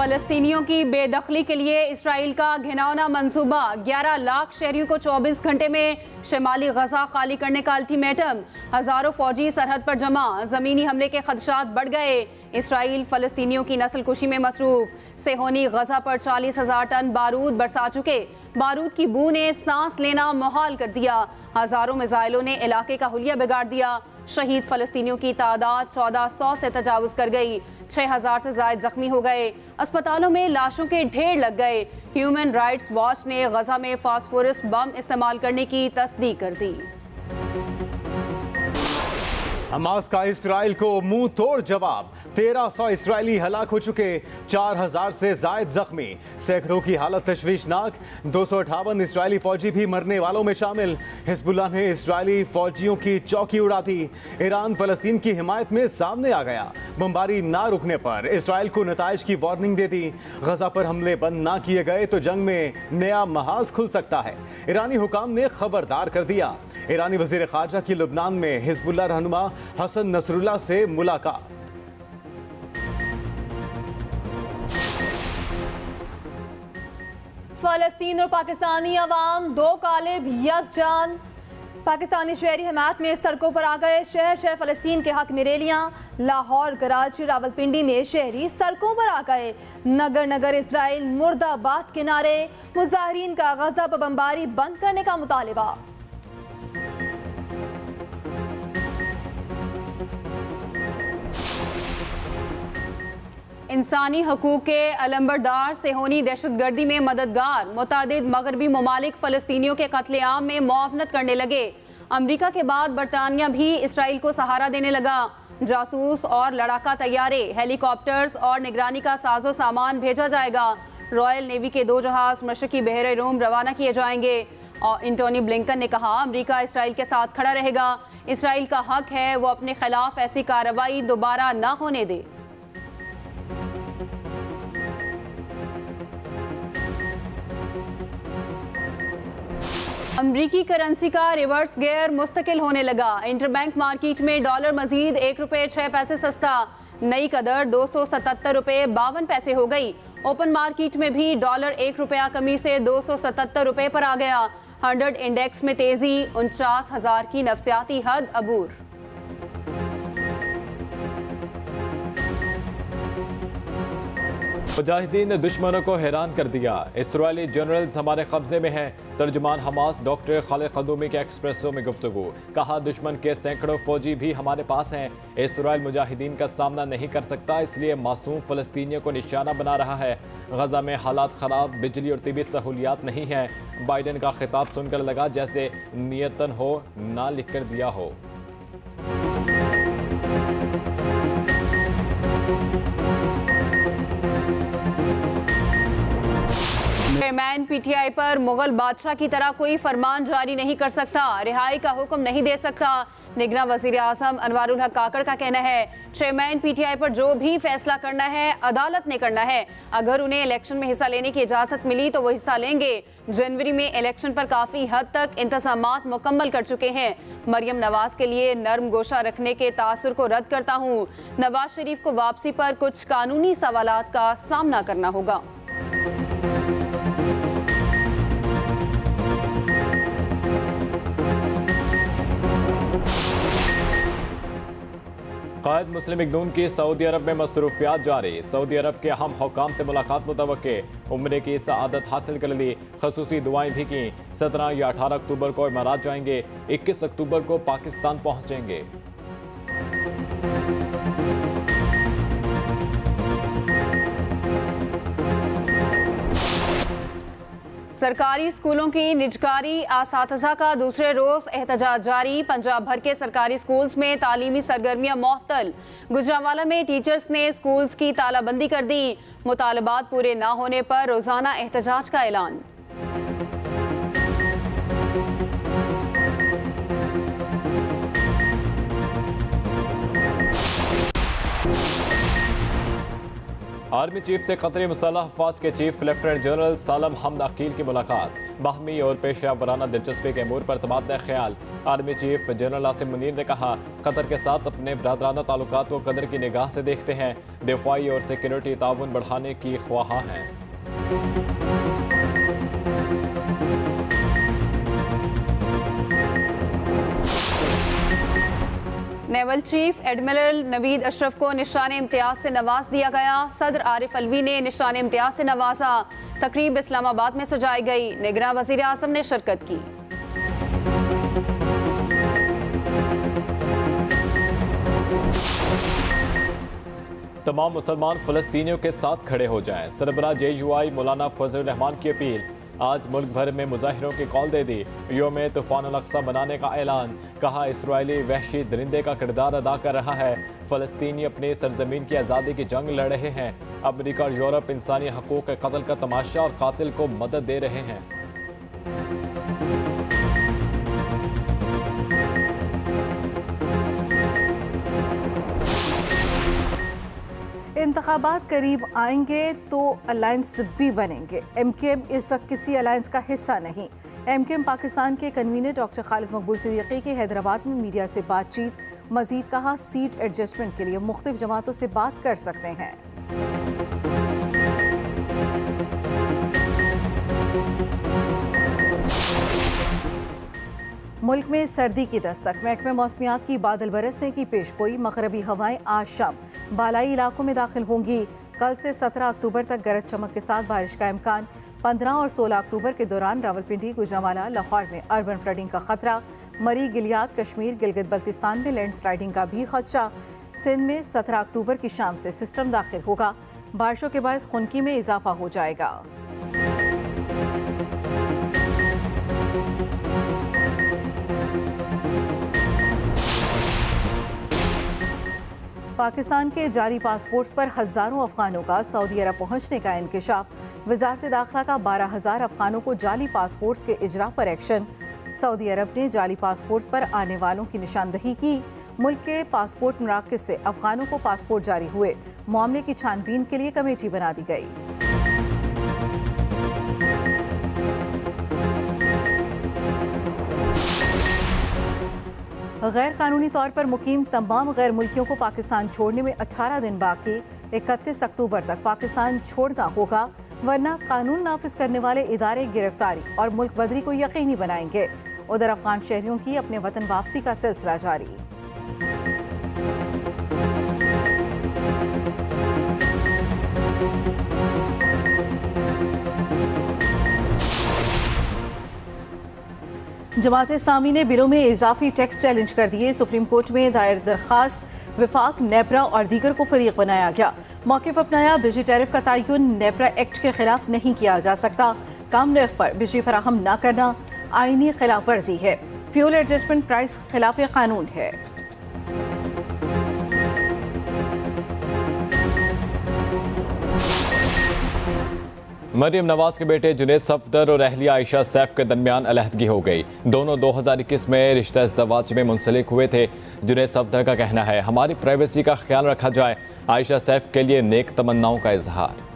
फलस्तीनियों की बेदखली के लिए इसराइल का घिनौना मंसूबा, 11 लाख शहरियों को 24 घंटे में शिमाली गजा खाली करने का अल्टीमेटम। हजारों फौजी सरहद पर जमा, जमीनी हमले के खदशात बढ़ गए। इसराइल फलस्तीनियों की नस्ल कुशी में मसरूफ। सेहोनी गजा पर 40,000 टन बारूद बरसा चुके। बारूद की बू ने सांस लेना मुहाल कर दिया। हजारों मिसाइलों ने इलाके का हुलिया बिगाड़ दिया। शहीद फलस्तीनियों की तादाद 1400 से तजावुज कर गई। 6000 से ज्यादा जख्मी हो गए। अस्पतालों में लाशों के ढेर लग गए। ह्यूमन राइट्स वॉच ने गजा में फास्फोरस बम इस्तेमाल करने की तस्दीक कर दी। हमास का इसराइल को मुंह तोड़ जवाब। 1300 इसराइली हलाक हो चुके, 4000 से जायद जख्मी, सैकड़ों की हालत तशवीशनाक। 258 इसराइली फौजी भी मरने वालों में शामिल। हिजबुल्लाह ने इसराइली फौजियों की चौकी उड़ा दी। ईरान फलस्तीन की हिमायत में सामने आ गया। बमबारी ना रुकने पर इसराइल को नताइज की वार्निंग दे दी। गजा पर हमले बंद ना किए गए तो जंग में नया महाज खुल सकता है। ईरानी हुकाम ने खबरदार कर दिया। ईरानी वजीर खारजा की लुबनान में हिजबुल्लाह रहनुमा हसन नसरुल्लाह से मुलाकात। फलस्तीन और पाकिस्तानी अवाम दो कालिब यकजान। पाकिस्तानी शहरी हिमायत में सड़कों पर आ गए। शहर शहर फलस्तीन के हक में रैलियां। लाहौर, कराची, रावलपिंडी में शहरी सड़कों पर आ गए। नगर नगर इसराइल मुर्दाबाद के नारे। मुजाहिरीन का गजा पर बमबारी बंद करने का मुतालिबा। इंसानी हकूक के अलंबरदार सेहोनी दहशतगर्दी में मददगार। मुतादिद मगरबी ममालिक फलस्तीनियों के कत्लेआम में मुआवनत करने लगे। अमरीका के बाद बरतानिया भी इसराइल को सहारा देने लगा। जासूस और लड़ाका तैयारे, हेलीकॉप्टर्स और निगरानी का साजो सामान भेजा जाएगा। रॉयल नेवी के 2 जहाज मशरकी बहरे रूम रवाना किए जाएंगे। और एंटोनी ब्लिंकन ने कहा, अमरीका इसराइल के साथ खड़ा रहेगा। इसराइल का हक है वो अपने खिलाफ ऐसी कार्रवाई दोबारा ना होने दे। अमरीकी करेंसी का रिवर्स गियर मुस्तकिल होने लगा। इंटरबैंक मार्केट में डॉलर मजीद 1 रुपये 6 पैसे सस्ता। नई कदर 277 रुपये 52 पैसे हो गई। ओपन मार्केट में भी डॉलर 1 रुपया कमी से 277 रुपये पर आ गया। 100 इंडेक्स में तेजी, 49,000 की नफसियाती हद अबूर। मुजाहिदीन ने दुश्मनों को हैरान कर दिया। इसराइली जनरल्स हमारे कब्जे में हैं। तर्जुमान हमास डॉक्टर खालिद क़दूमी के एक्सप्रेसो में गुफ्तगू। कहा, दुश्मन के सैकड़ों फौजी भी हमारे पास हैं। इसराइल मुजाहिदीन का सामना नहीं कर सकता, इसलिए मासूम फ़लस्तीनियों को निशाना बना रहा है। गजा में हालात ख़राब, बिजली और तिबी सहूलियात नहीं हैं। बाइडन का खिताब सुनकर लगा जैसे नियतन हो ना लिख कर दिया हो। चेयरमैन पीटीआई पर मुगल बादशाह की तरह कोई फरमान जारी नहीं कर सकता, रिहाई का हुक्म नहीं दे सकता। निगरान वजीर आजम अनवारुल हक काकड़ का कहना है, चेयरमैन पीटीआई पर जो भी फैसला करना है अदालत ने करना है। अगर उन्हें इलेक्शन में हिस्सा लेने की इजाजत मिली तो वो हिस्सा लेंगे। जनवरी में इलेक्शन पर काफी हद तक इंतजामात मुकम्मल कर चुके हैं। मरियम नवाज के लिए नर्म गोशा रखने के तासुर को रद्द करता हूँ। नवाज शरीफ को वापसी पर कुछ कानूनी सवालात का सामना करना होगा। क़ायद मुस्लिम लीग नून की सऊदी अरब में मसरूफियात जारी। सऊदी अरब के अहम हुकाम से मुलाकात मुतवक्के। उम्रे की सआदत हासिल कर ली। खसूसी दुआएं भी की। 17 या 18 अक्टूबर को इमारात जाएंगे। 21 अक्टूबर को पाकिस्तान पहुंचेंगे। सरकारी स्कूलों की निजकारी असातिज़ा का दूसरे रोज एहतजाज जारी। पंजाब भर के सरकारी स्कूल्स में तालीमी सरगर्मियां मुअत्तल। गुजरांवाला में टीचर्स ने स्कूल्स की तालाबंदी कर दी। मुतालबात पूरे न होने पर रोजाना एहतजाज का ऐलान। आर्मी चीफ से कतरी मुसल्लह अफवाज के चीफ लेफ्टिनेंट जनरल सालम हमद अकील की मुलाकात। बाहमी और पेशा वराना दिलचस्पी के अमूर पर तबादला ख्याल। Army chief general Asim Munir ने कहा, कतर के साथ अपने बरादराना ताल्लुकात को कदर की निगाह से देखते हैं, दिफाई और सिक्योरिटी ताउन बढ़ाने की ख्वाहां हैं। Naval chief admiral Naveed Ashraf को निशान इम्तियाज से नवाज दिया गया। सदर आरिफ अलवी ने निशान इम्तियाज से नवाजा। तकरीब इस्लामाबाद में सजाई गई। निगरान वजीर आज़म ने शिरकत की। तमाम मुसलमान फ़लस्तीनियों के साथ खड़े हो जाएं। सरबराह JUI मौलाना फजल रहमान की अपील। आज मुल्क भर में मुजाहिरों की कॉल दे दी। योम तूफ़ान अल-अक़सा मनाने का ऐलान। कहा, इसराइली वहशी दरिंदे का किरदार अदा कर रहा है। फ़लस्तीनी अपनी सरजमीन की आज़ादी की जंग लड़ रहे हैं। अमरीका और यूरोप इंसानी हकूक़ के कत्ल का तमाशा और कातिल को मदद दे रहे हैं। इंतखाबात करीब आएंगे तो अलायंस भी बनेंगे। MKM इस वक्त किसी अलायंस का हिस्सा नहीं। MKM पाकिस्तान के कन्वीनर डॉक्टर खालिद मकबूल सिद्दीकी की हैदराबाद में मीडिया से बातचीत। मजीद कहा, सीट एडजस्टमेंट के लिए मुख्तलिफ जमातों से बात कर सकते हैं। मुल्क में सर्दी की दस्तक। महकमे मौसमियात की बादल बरसने की पेशगोई। मगरबी हवाएं आज शाम बालाई इलाकों में दाखिल होंगी। कल से 17 अक्टूबर तक गरज चमक के साथ बारिश का इम्कान। 15 और 16 अक्टूबर के दौरान रावलपिंडी, गुजरांवाला, लाहौर में अर्बन फ्लडिंग का खतरा। मरी, गिलियात, कश्मीर, गिलगित बल्तिस्तान में लैंड स्लाइडिंग का भी खदशा। सिंध में 17 अक्टूबर की शाम से सिस्टम दाखिल होगा। बारिशों के बायस खुनकी में इजाफा हो जाएगा। पाकिस्तान के जाली पासपोर्ट्स पर हज़ारों अफगानों का सऊदी अरब पहुंचने का इंकशाफ। वजारत दाखिला का 12,000 अफगानों को जाली पासपोर्ट्स के इजरा पर एक्शन। सऊदी अरब ने जाली पासपोर्ट्स पर आने वालों की निशानदही की। मुल्क के पासपोर्ट मराकज़ से अफगानों को पासपोर्ट जारी हुए। मामले की छानबीन के लिए कमेटी बना दी गई। गैर कानूनी तौर पर मुकीम तमाम गैर मुल्कियों को पाकिस्तान छोड़ने में 18 दिन बाकी। 31 अक्टूबर तक पाकिस्तान छोड़ना होगा, वरना कानून नाफिज करने वाले इदारे गिरफ्तारी और मुल्क बदरी को यकीनी बनाएंगे। उधर अफगान शहरियों की अपने वतन वापसी का सिलसिला जारी। जमात इस्लामी ने बिलों में इजाफी टैक्स चैलेंज कर दिए। सुप्रीम कोर्ट में दायर दरखास्त, विफाक, नेपरा और दीगर को फरीक बनाया गया। मौक़िफ़ अपनाया, बिजली टैरिफ का तयन नेपरा एक्ट के खिलाफ नहीं किया जा सकता। कम नर्ख पर बिजली फराहम न करना आईनी खिलाफ वर्जी है। फ्यूल एडजस्टमेंट प्राइस खिलाफ कानून है। मरियम नवाज के बेटे जुनैद सफदर और अहलिया आयशा सैफ के दरमियान अलहदगी हो गई। दोनों 2021 में रिश्ता इज़्दवाज में मुंसलिक हुए थे। जुनैद सफदर का कहना है, हमारी प्राइवेसी का ख्याल रखा जाए। आयशा सैफ के लिए नेक तमन्नाओं का इजहार।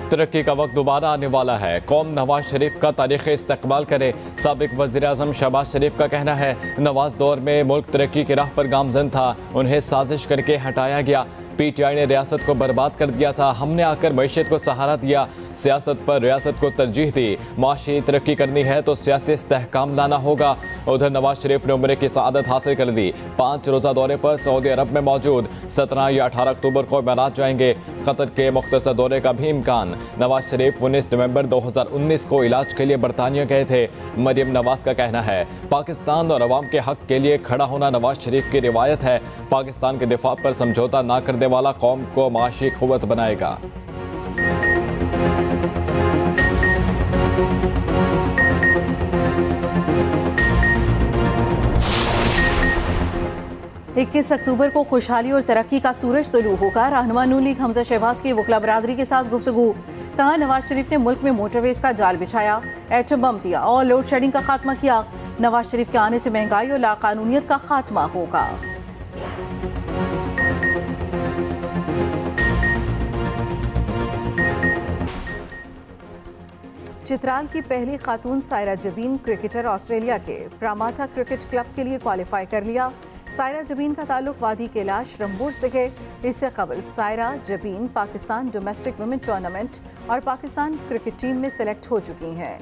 तरक्की का वक्त दोबारा आने वाला है। कौम नवाज शरीफ का तारीख़ इस्तकबाल करे। साबिक वज़ीर आज़म शहबाज शरीफ का कहना है, नवाज दौर में मुल्क तरक्की की राह पर गामजन था, उन्हें साजिश करके हटाया गया। PTI ने रियासत को बर्बाद कर दिया था, हमने आकर मईशत को सहारा दिया। सियासत पर रियासत को तरजीह दी। माशी तरक्की करनी है तो सियासी इस्तेहकाम लाना होगा। उधर नवाज शरीफ ने उम्र की सआदत हासिल कर दी। 5 रोज़ा दौरे पर सऊदी अरब में मौजूद। 17 या 18 अक्टूबर को इमारात जाएंगे। कतर के मुख्तसर दौरे का भी इम्कान। नवाज शरीफ 19 नवंबर 2019 को इलाज के लिए बरतानिया गए थे। मरियम नवाज का कहना है, पाकिस्तान और अवाम के हक के लिए खड़ा होना नवाज शरीफ की रिवायत है। पाकिस्तान के दिफा पर समझौता ना करने वाला कौम को माशी कुव्वत बनाएगा। इक्कीस अक्टूबर को खुशहाली और तरक्की का सूरज तुलू होगा। रहनुमा नून लीग हमजा शहबाज की वकला बरादरी के साथ गुफ्तगू। कहा, नवाज शरीफ ने मुल्क में मोटरवेज का जाल बिछाया, एटम बम दिया और लोड शेडिंग का खात्मा किया। नवाज शरीफ के आने से महंगाई और लाकानूनियत का खात्मा होगा। चित्राल की पहली खातून सायरा जबीन क्रिकेटर ऑस्ट्रेलिया के प्रामाटा क्रिकेट क्लब के लिए क्वालिफाई कर लिया। सायरा जबीन का ताल्लुक वादी कैलाश रंबूर से है। इससे कबल Saira Jabeen Pakistan domestic women tournament और पाकिस्तान क्रिकेट टीम में सेलेक्ट हो चुकी हैं।